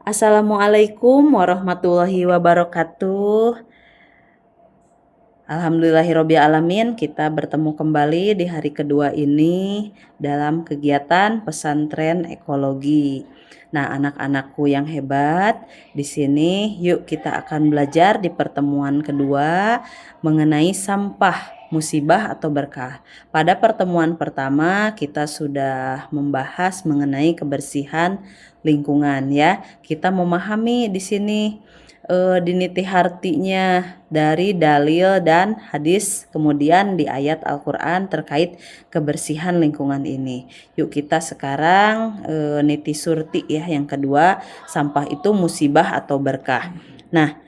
Assalamualaikum warahmatullahi wabarakatuh. Alhamdulillahirobbilalamin, kita bertemu kembali di hari kedua ini dalam kegiatan pesantren ekologi. Nah, anak-anakku yang hebat, di sini yuk kita akan belajar di pertemuan kedua mengenai sampah, musibah atau berkah. Pada pertemuan pertama kita sudah membahas mengenai kebersihan lingkungan ya. Kita memahami di sini diniti hartinya dari dalil dan hadis, kemudian di ayat Al-Quran terkait kebersihan lingkungan ini. Yuk kita sekarang niti surti ya, yang kedua, sampah itu musibah atau berkah. Nah,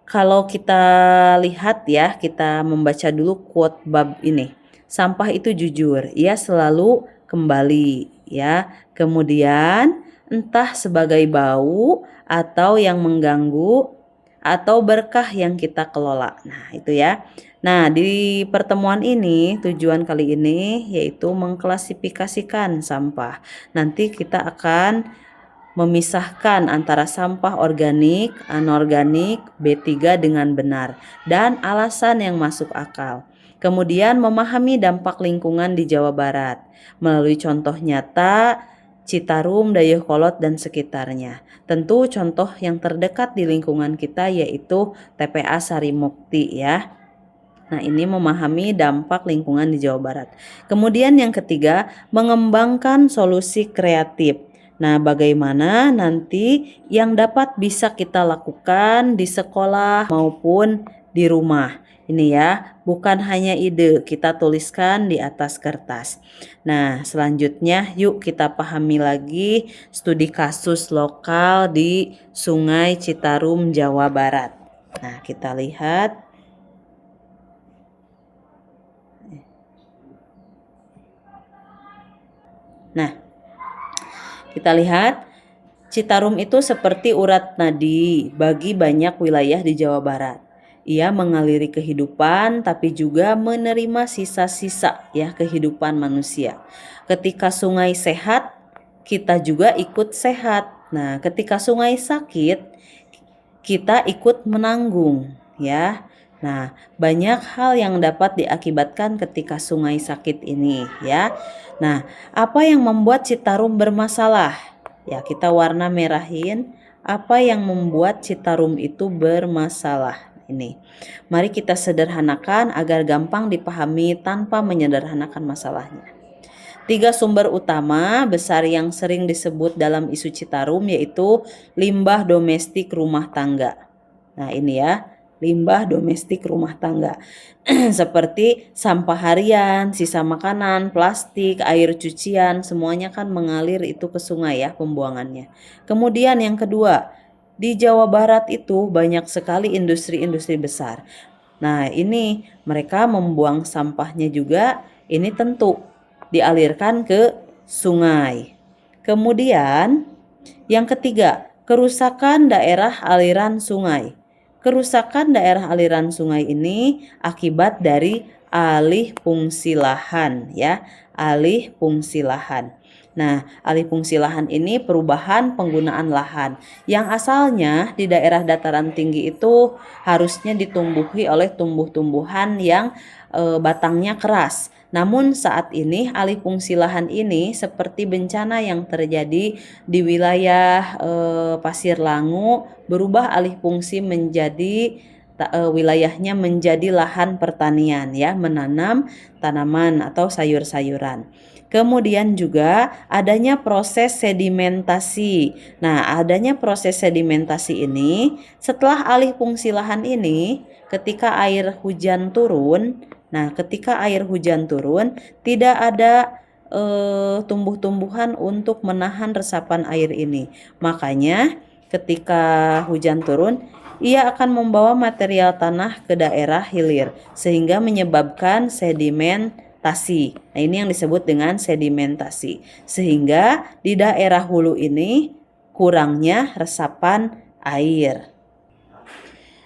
kalau kita lihat ya, kita membaca dulu quote bab ini. Sampah itu jujur, ia selalu kembali ya. Kemudian entah sebagai bau atau yang mengganggu atau berkah yang kita kelola. Nah, itu ya. Nah, di pertemuan ini tujuan kali ini yaitu mengklasifikasikan sampah. Nanti kita akan memisahkan antara sampah organik, anorganik, B3 dengan benar, dan alasan yang masuk akal. Kemudian memahami dampak lingkungan di Jawa Barat melalui contoh nyata Citarum, Dayakolot, dan sekitarnya. Tentu contoh yang terdekat di lingkungan kita yaitu TPA Sarimukti ya. Nah, ini memahami dampak lingkungan di Jawa Barat. Kemudian yang ketiga, mengembangkan solusi kreatif. Nah, bagaimana nanti yang dapat bisa kita lakukan di sekolah maupun di rumah. Ini ya, bukan hanya ide, kita tuliskan di atas kertas. Nah, selanjutnya yuk kita pahami lagi studi kasus lokal di Sungai Citarum, Jawa Barat. Nah, kita lihat. Nah, kita lihat Citarum itu seperti urat nadi bagi banyak wilayah di Jawa Barat. Ia mengaliri kehidupan tapi juga menerima sisa-sisa ya kehidupan manusia. Ketika sungai sehat, kita juga ikut sehat. Nah, ketika sungai sakit, kita ikut menanggung ya. Nah, banyak hal yang dapat diakibatkan ketika sungai sakit ini ya. Nah, apa yang membuat Citarum bermasalah? Ya, kita warna merahin apa yang membuat Citarum itu bermasalah. Ini. Mari kita sederhanakan agar gampang dipahami tanpa menyederhanakan masalahnya. 3 sumber utama besar yang sering disebut dalam isu Citarum yaitu limbah domestik rumah tangga. Nah, ini ya, limbah domestik rumah tangga. Seperti sampah harian, sisa makanan, plastik, air cucian, semuanya kan mengalir itu ke sungai ya pembuangannya. Kemudian yang kedua, di Jawa Barat itu banyak sekali industri-industri besar. Nah, ini mereka membuang sampahnya juga, ini tentu dialirkan ke sungai. Kemudian yang ketiga, kerusakan daerah aliran sungai. Kerusakan daerah aliran sungai ini akibat dari alih fungsi lahan ya, alih fungsi lahan. Nah, alih fungsi lahan ini perubahan penggunaan lahan yang asalnya di daerah dataran tinggi itu harusnya ditumbuhi oleh tumbuh-tumbuhan yang batangnya keras. Namun saat ini alih fungsi lahan ini seperti bencana yang terjadi di wilayah Pasir Langu berubah alih fungsi menjadi wilayahnya menjadi lahan pertanian ya, menanam tanaman atau sayur-sayuran. Kemudian juga adanya proses sedimentasi. Nah, adanya proses sedimentasi ini setelah alih fungsi lahan ini ketika air hujan turun. Nah, ketika air hujan turun tidak ada tumbuh-tumbuhan untuk menahan resapan air ini. Makanya ketika hujan turun, ia akan membawa material tanah ke daerah hilir sehingga menyebabkan sedimentasi. Nah, ini yang disebut dengan sedimentasi. Sehingga di daerah hulu ini kurangnya resapan air.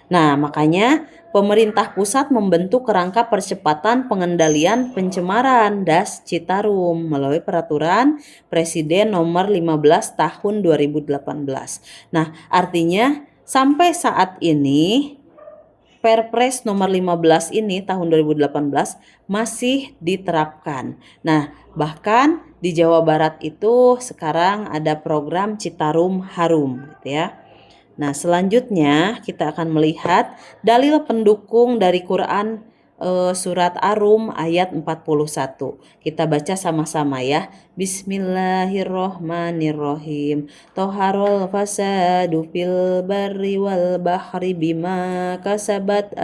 Nah, makanya pemerintah pusat membentuk kerangka percepatan pengendalian pencemaran Das Citarum melalui peraturan Presiden nomor 15 tahun 2018. Nah, artinya sampai saat ini Perpres nomor 15 ini tahun 2018 masih diterapkan. Nah, bahkan di Jawa Barat itu sekarang ada program Citarum Harum gitu ya. Nah, selanjutnya kita akan melihat dalil pendukung dari Quran surat Ar-Rum ayat 41. Kita baca sama-sama ya. Bismillahirrohmanirrohim. Toharul fasadu fil barri wal bahri bima kasabat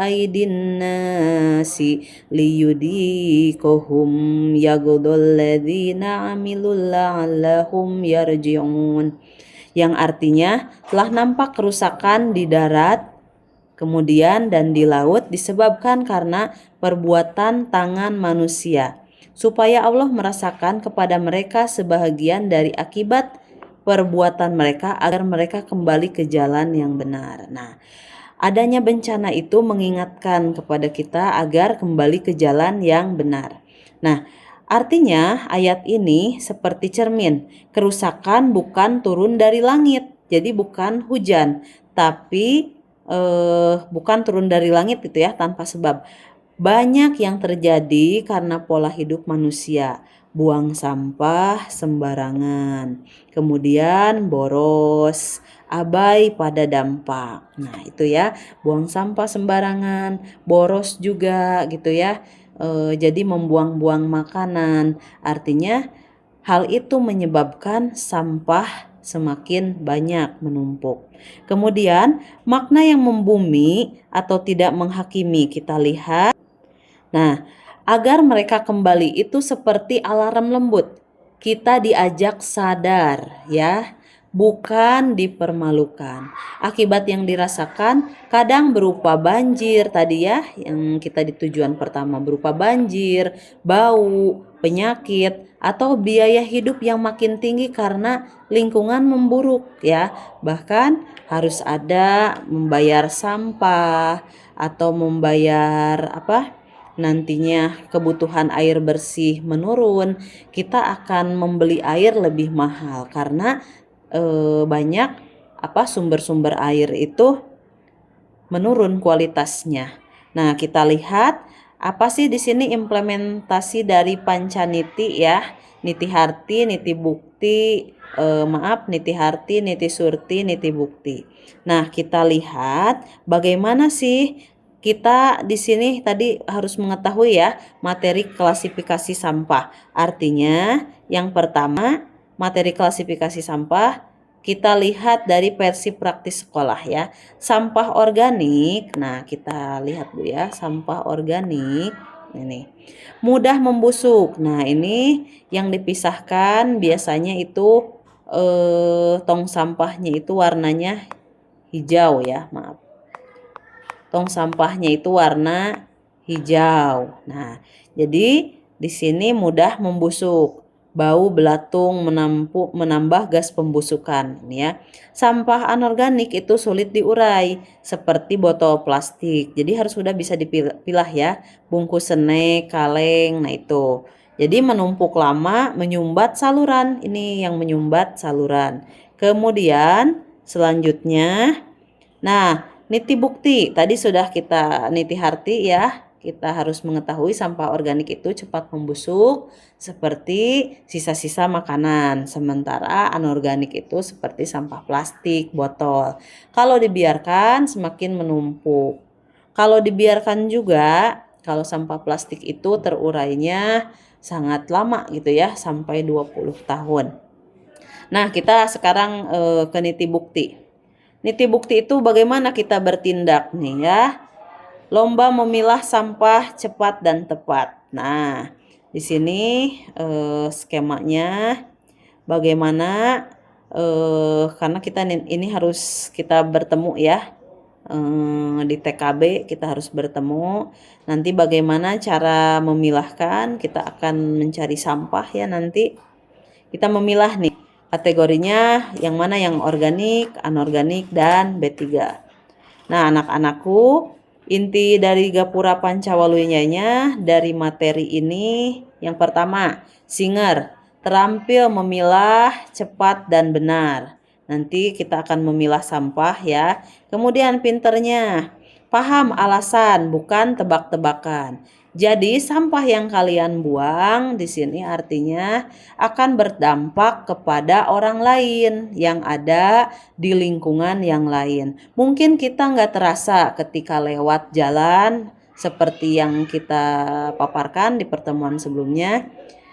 aidin nasi liyudikohum yagudul ladzina amilul la'allahum yarji'un, yang artinya telah nampak kerusakan di darat kemudian dan di laut disebabkan karena perbuatan tangan manusia, supaya Allah merasakan kepada mereka sebahagian dari akibat perbuatan mereka agar mereka kembali ke jalan yang benar. Nah, adanya bencana itu mengingatkan kepada kita agar kembali ke jalan yang benar. Nah, artinya ayat ini seperti cermin. Kerusakan bukan turun dari langit, jadi bukan hujan, tapi bukan turun dari langit gitu ya tanpa sebab. Banyak yang terjadi karena pola hidup manusia, buang sampah sembarangan, kemudian boros, abai pada dampak. Nah, itu ya, buang sampah sembarangan, boros juga gitu ya. Jadi membuang-buang makanan. Artinya hal itu menyebabkan sampah semakin banyak menumpuk. Kemudian makna yang membumi atau tidak menghakimi kita lihat. Nah, agar mereka kembali itu seperti alarm lembut. Kita diajak sadar ya, bukan dipermalukan. Akibat yang dirasakan kadang berupa banjir tadi ya, yang kita di tujuan pertama berupa banjir, bau, penyakit, atau biaya hidup yang makin tinggi karena lingkungan memburuk ya. Bahkan harus ada membayar sampah atau membayar nantinya kebutuhan air bersih menurun, kita akan membeli air lebih mahal karena banyak sumber-sumber air itu menurun kualitasnya. Nah, kita lihat apa sih di sini implementasi dari Pancaniti ya, Niti Harti, Niti Bukti, Niti Harti, Niti Surti, Niti Bukti. Nah, kita lihat bagaimana sih kita di sini tadi harus mengetahui ya materi klasifikasi sampah. Artinya yang pertama materi klasifikasi sampah kita lihat dari versi praktis sekolah ya. Sampah organik. Nah, kita lihat dulu ya, sampah organik. Ini mudah membusuk. Nah, ini yang dipisahkan biasanya itu tong sampahnya itu warnanya hijau ya, maaf. Tong sampahnya itu warna hijau. Nah, jadi di sini mudah membusuk. Bau belatung menambah gas pembusukan ya. Sampah anorganik itu sulit diurai seperti botol plastik. Jadi harus sudah bisa dipilah ya. Bungkus snack, kaleng, nah itu. Jadi menumpuk lama menyumbat saluran. Ini yang menyumbat saluran. Kemudian selanjutnya niti bukti, tadi sudah kita niti harti ya, kita harus mengetahui sampah organik itu cepat membusuk seperti sisa-sisa makanan, sementara anorganik itu seperti sampah plastik, botol. Kalau dibiarkan semakin menumpuk. Kalau dibiarkan juga, kalau sampah plastik itu terurainya sangat lama gitu ya, sampai 20 tahun. Nah, kita sekarang ke niti bukti. Niti bukti itu bagaimana kita bertindak nih ya. Lomba memilah sampah cepat dan tepat. Nah, di sini skemanya bagaimana karena kita ini harus kita bertemu ya. Di TKB kita harus bertemu. Nanti bagaimana cara memilahkan, kita akan mencari sampah ya nanti. Kita memilah nih kategorinya yang mana yang organik, anorganik, dan B3. Nah, anak-anakku, inti dari Gapura Pancawaluyanya dari materi ini yang pertama, singer, terampil memilah, cepat dan benar. Nanti kita akan memilah sampah ya. Kemudian pinternya, paham alasan bukan tebak-tebakan. Jadi sampah yang kalian buang di sini artinya akan berdampak kepada orang lain yang ada di lingkungan yang lain. Mungkin kita nggak terasa ketika lewat jalan seperti yang kita paparkan di pertemuan sebelumnya.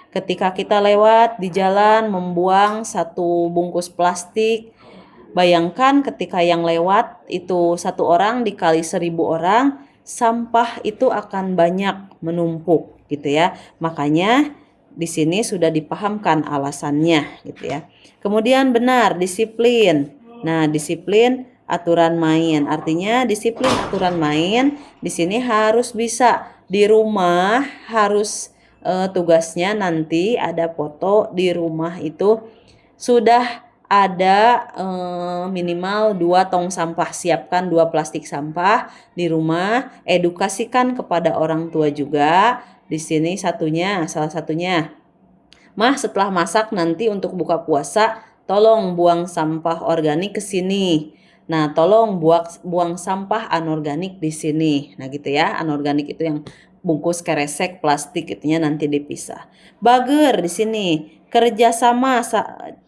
Ketika kita lewat di jalan membuang satu bungkus plastik, bayangkan ketika yang lewat itu 1 orang dikali 1.000 orang, sampah itu akan banyak menumpuk gitu ya. Makanya di sini sudah dipahamkan alasannya gitu ya. Kemudian benar, disiplin. Nah, disiplin aturan main. Artinya disiplin aturan main di sini harus bisa di rumah, harus tugasnya nanti ada foto di rumah itu sudah ada minimal 2 tong sampah. Siapkan 2 plastik sampah di rumah. Edukasikan kepada orang tua juga. Di sini salah satunya, Mah setelah masak nanti untuk buka puasa, tolong buang sampah organik ke sini. Nah, tolong buang sampah anorganik di sini. Nah, gitu ya. Anorganik itu yang bungkus keresek plastik itunya nanti dipisah. Bager di sini, kerjasama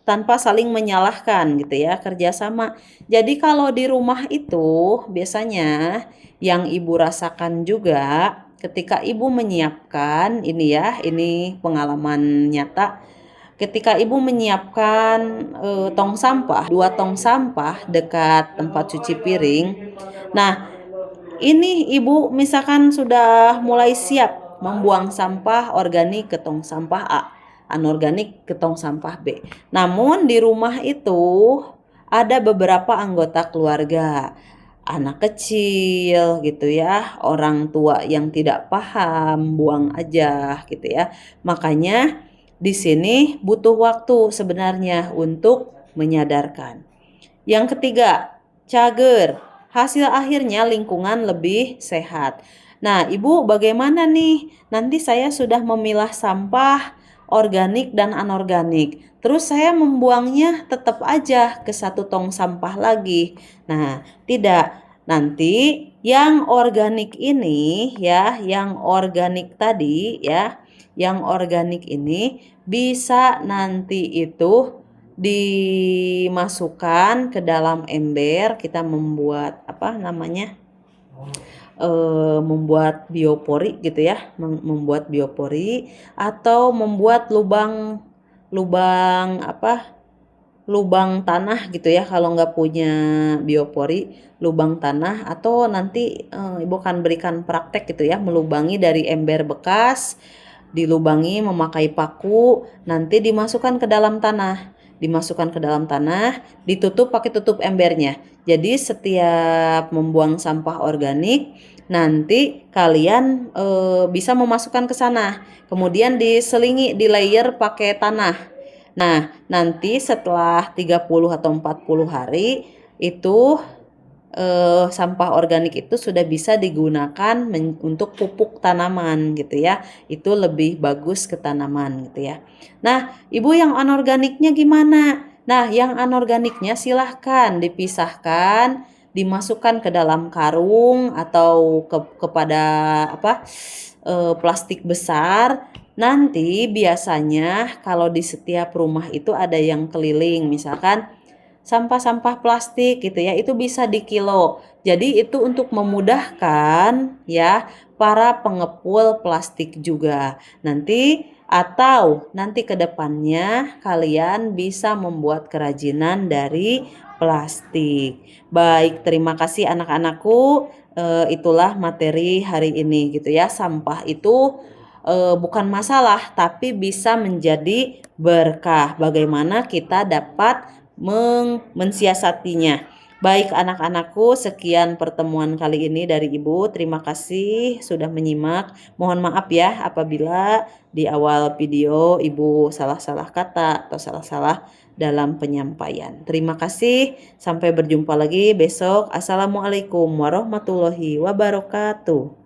tanpa saling menyalahkan gitu ya, kerjasama. Jadi kalau di rumah itu biasanya yang ibu rasakan juga ketika ibu menyiapkan ini ya, ini pengalaman nyata. Ketika ibu menyiapkan tong sampah, 2 tong sampah dekat tempat cuci piring. Nah, ini ibu misalkan sudah mulai siap membuang sampah organik ke tong sampah A, anorganik ke tong sampah B. Namun di rumah itu ada beberapa anggota keluarga, anak kecil gitu ya, orang tua yang tidak paham, buang aja gitu ya. Makanya di sini butuh waktu sebenarnya untuk menyadarkan. Yang ketiga, cager. Hasil akhirnya lingkungan lebih sehat. Nah, Ibu bagaimana nih? Nanti saya sudah memilah sampah organik dan anorganik. Terus saya membuangnya tetap aja ke 1 tong sampah lagi. Nah, tidak. Nanti yang organik ini ya, yang organik tadi ya, yang organik ini bisa nanti itu dimasukkan ke dalam ember. Kita membuat apa namanya, membuat biopori gitu ya, membuat biopori atau membuat lubang tanah gitu ya. Kalau nggak punya biopori, lubang tanah, atau nanti ibu akan berikan praktek gitu ya, melubangi dari ember bekas, dilubangi memakai paku, nanti dimasukkan ke dalam tanah, ditutup pakai tutup embernya. Jadi setiap membuang sampah organik, nanti kalian bisa memasukkan ke sana, kemudian diselingi, di layer pakai tanah. Nah, nanti setelah 30 atau 40 hari itu sampah organik itu sudah bisa digunakan untuk pupuk tanaman gitu ya. Itu lebih bagus ke tanaman gitu ya. Nah, Ibu yang anorganiknya gimana? Nah, yang anorganiknya silahkan dipisahkan, dimasukkan ke dalam karung atau kepada plastik besar. Nanti biasanya kalau di setiap rumah itu ada yang keliling, misalkan sampah-sampah plastik gitu ya, itu bisa dikilo. Jadi itu untuk memudahkan ya para pengepul plastik juga. Nanti ke depannya kalian bisa membuat kerajinan dari plastik. Baik, terima kasih anak-anakku. Itulah materi hari ini gitu ya. Sampah itu bukan masalah, tapi bisa menjadi berkah. Bagaimana kita dapat mensiasatinya. Baik anak-anakku, sekian pertemuan kali ini dari Ibu. Terima kasih sudah menyimak. Mohon maaf ya apabila di awal video Ibu salah-salah kata atau salah-salah dalam penyampaian. Terima kasih. Sampai berjumpa lagi besok. Assalamualaikum warahmatullahi wabarakatuh.